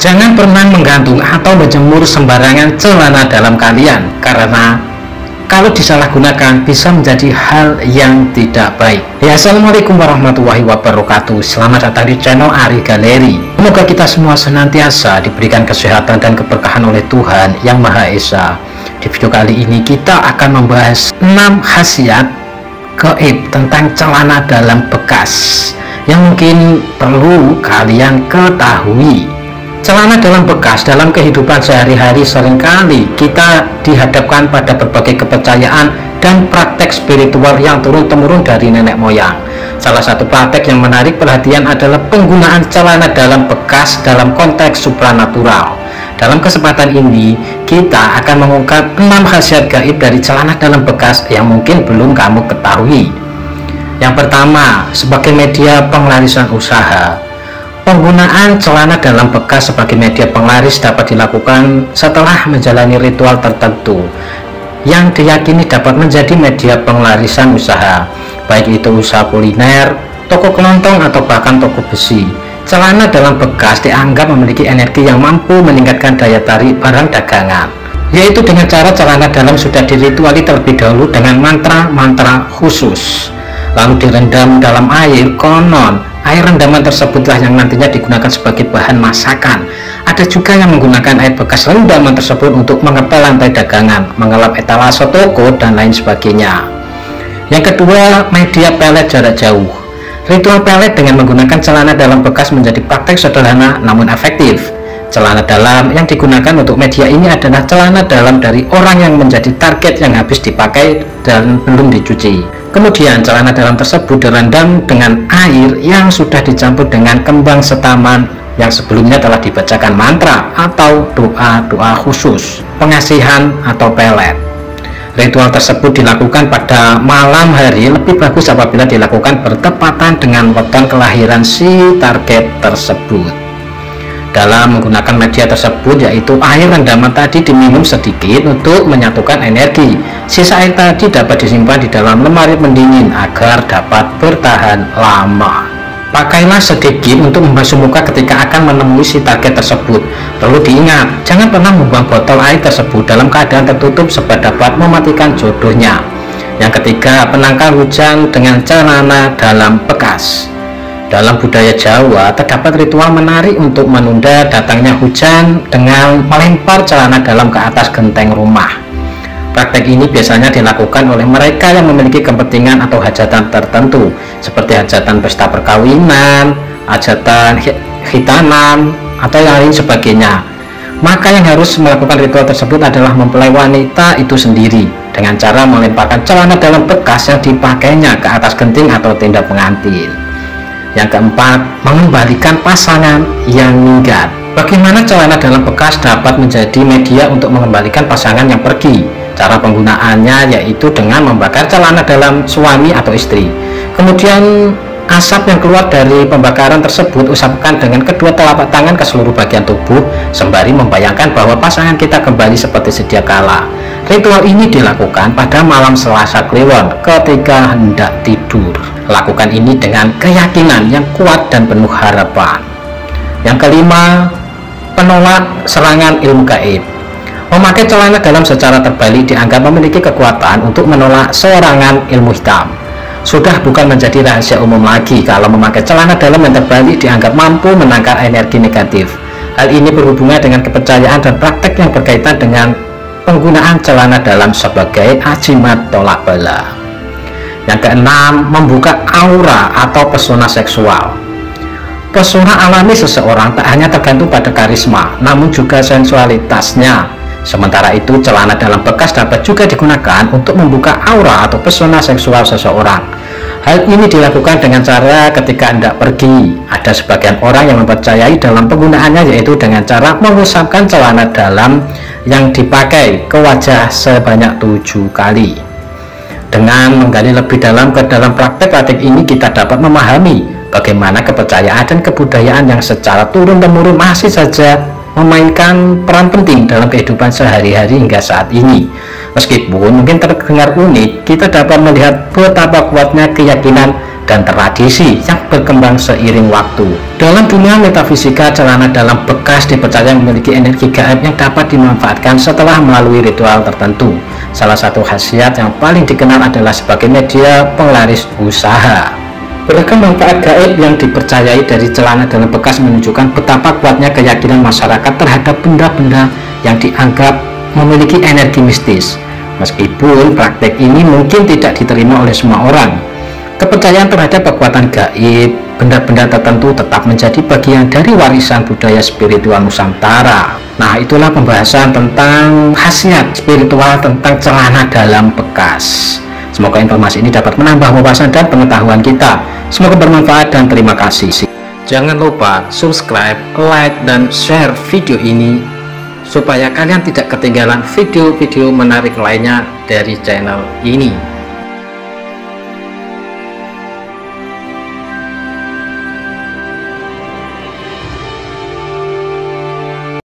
Jangan pernah menggantung atau menjemur sembarangan celana dalam kalian, karena kalau disalahgunakan bisa menjadi hal yang tidak baik. Ya, assalamualaikum warahmatullahi wabarakatuh. Selamat datang di channel Ari Galeri. Semoga kita semua senantiasa diberikan kesehatan dan keberkahan oleh Tuhan Yang Maha Esa. Di video kali ini kita akan membahas 6 khasiat gaib tentang celana dalam bekas yang mungkin perlu kalian ketahui. Celana dalam bekas dalam kehidupan sehari-hari seringkali kita dihadapkan pada berbagai kepercayaan dan praktek spiritual yang turun-temurun dari nenek moyang. Salah satu praktek yang menarik perhatian adalah penggunaan celana dalam bekas dalam konteks supranatural. Dalam kesempatan ini kita akan mengungkap 6 khasiat gaib dari celana dalam bekas yang mungkin belum kamu ketahui. Yang pertama, sebagai media penglarisan usaha. Penggunaan celana dalam bekas sebagai media penglaris dapat dilakukan setelah menjalani ritual tertentu yang diyakini dapat menjadi media penglarisan usaha, baik itu usaha kuliner, toko kelontong, atau bahkan toko besi. Celana dalam bekas dianggap memiliki energi yang mampu meningkatkan daya tarik barang dagangan, yaitu dengan cara celana dalam sudah dirituali terlebih dahulu dengan mantra-mantra khusus, lalu direndam dalam air. Konon air rendaman tersebutlah yang nantinya digunakan sebagai bahan masakan. Ada juga yang menggunakan air bekas rendaman tersebut untuk mengepel lantai dagangan, mengelap etalase toko, dan lain sebagainya. Yang kedua, media pelet jarak jauh. Ritual pelet dengan menggunakan celana dalam bekas menjadi praktek sederhana namun efektif. Celana dalam yang digunakan untuk media ini adalah celana dalam dari orang yang menjadi target yang habis dipakai dan belum dicuci. Kemudian celana dalam tersebut direndam dengan air yang sudah dicampur dengan kembang setaman yang sebelumnya telah dibacakan mantra atau doa-doa khusus pengasihan atau pelet. Ritual tersebut dilakukan pada malam hari, lebih bagus apabila dilakukan bertepatan dengan weton kelahiran si target tersebut. Dalam menggunakan media tersebut, yaitu air rendaman tadi, diminum sedikit untuk menyatukan energi. Sisa air tadi dapat disimpan di dalam lemari pendingin agar dapat bertahan lama. Pakailah sedikit untuk membasuh muka ketika akan menemui si target tersebut. Perlu diingat, jangan pernah membuang botol air tersebut dalam keadaan tertutup sebab dapat mematikan jodohnya. Yang ketiga, penangkal hujan dengan celana dalam bekas. Dalam budaya Jawa, terdapat ritual menarik untuk menunda datangnya hujan dengan melempar celana dalam ke atas genteng rumah. Praktek ini biasanya dilakukan oleh mereka yang memiliki kepentingan atau hajatan tertentu, seperti hajatan pesta perkawinan, hajatan khitanan, atau yang lain sebagainya. Maka yang harus melakukan ritual tersebut adalah mempelai wanita itu sendiri, dengan cara melemparkan celana dalam bekas yang dipakainya ke atas genting atau tenda pengantin. Yang keempat, mengembalikan pasangan yang minggat. Bagaimana celana dalam bekas dapat menjadi media untuk mengembalikan pasangan yang pergi? Cara penggunaannya yaitu dengan membakar celana dalam suami atau istri. Kemudian asap yang keluar dari pembakaran tersebut usapkan dengan kedua telapak tangan ke seluruh bagian tubuh, sembari membayangkan bahwa pasangan kita kembali seperti sedia kala. Ritual ini dilakukan pada malam Selasa Kliwon ketika hendak tidur. Lakukan ini dengan keyakinan yang kuat dan penuh harapan. Yang kelima, penolak serangan ilmu gaib. Memakai celana dalam secara terbalik dianggap memiliki kekuatan untuk menolak serangan ilmu hitam. Sudah bukan menjadi rahasia umum lagi kalau memakai celana dalam yang terbalik dianggap mampu menangkal energi negatif. Hal ini berhubungan dengan kepercayaan dan praktek yang berkaitan dengan penggunaan celana dalam sebagai ajimat tolak bala. Yang keenam, membuka aura atau pesona seksual. Pesona alami seseorang tak hanya tergantung pada karisma, namun juga sensualitasnya. Sementara itu, celana dalam bekas dapat juga digunakan untuk membuka aura atau pesona seksual seseorang. Hal ini dilakukan dengan cara ketika hendak pergi. Ada sebagian orang yang mempercayai dalam penggunaannya, yaitu dengan cara mengusapkan celana dalam yang dipakai ke wajah sebanyak 7 kali. Dengan menggali lebih dalam ke dalam praktek ini, kita dapat memahami bagaimana kepercayaan dan kebudayaan yang secara turun-temurun masih saja memainkan peran penting dalam kehidupan sehari-hari hingga saat ini. Meskipun mungkin terdengar unik, kita dapat melihat betapa kuatnya keyakinan dan tradisi yang berkembang seiring waktu. Dalam dunia metafisika, celana dalam bekas dipercaya memiliki energi gaib yang dapat dimanfaatkan setelah melalui ritual tertentu. Salah satu khasiat yang paling dikenal adalah sebagai media penglaris usaha. Beragam manfaat gaib yang dipercayai dari celana dalam bekas menunjukkan betapa kuatnya keyakinan masyarakat terhadap benda-benda yang dianggap memiliki energi mistis. Meskipun praktek ini mungkin tidak diterima oleh semua orang, kepercayaan terhadap kekuatan gaib benda-benda tertentu tetap menjadi bagian dari warisan budaya spiritual Nusantara. Nah, itulah pembahasan tentang khasiat spiritual tentang celana dalam bekas. Semoga informasi ini dapat menambah wawasan dan pengetahuan kita. Semoga bermanfaat dan terima kasih. Jangan lupa subscribe, like, dan share video ini supaya kalian tidak ketinggalan video-video menarik lainnya dari channel ini.